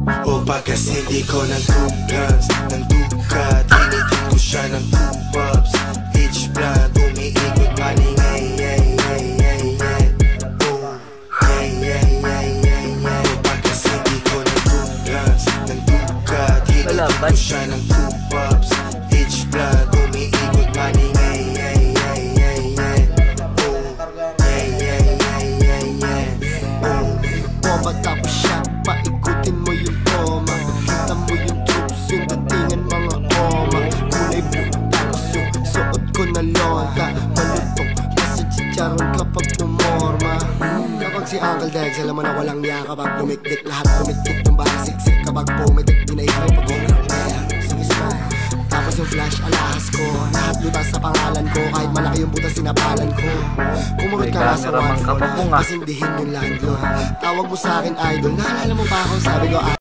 O pagkasindi ko ng 2 guns, ng dukat, hinitin ko siya ng 2 pops. Each blood, umiikot paning ay. Oh, ay. O pagkasindi ko ng 2 guns, ng dukat, hinitin ko siya ng 2 pops. Each blood, umiikot paning ay. Tapos siya, paikutin mo yung koma. Kita mo yung troops, yung datingan mga koma. Kulay blue, tapos yung suot ko na lonta. Malutong, kasi chicharon kapag pumorma. Kapag si Uncle Dex, alam mo na walang niya. Kapag lumikdik, lahat lumikdik ng basiksik. Kapag pumitik, dinaikay pag umikaya. Sige smile, tapos yung flash alahas ko. Lahat lutas sa pangalan ko, kahit malaki yung butas sinapalan ko. Kumurot ka nga sa one phone, pasindihin yung landlord. Tawag mo sa akin idol, naalala mo pa ako, sabi ko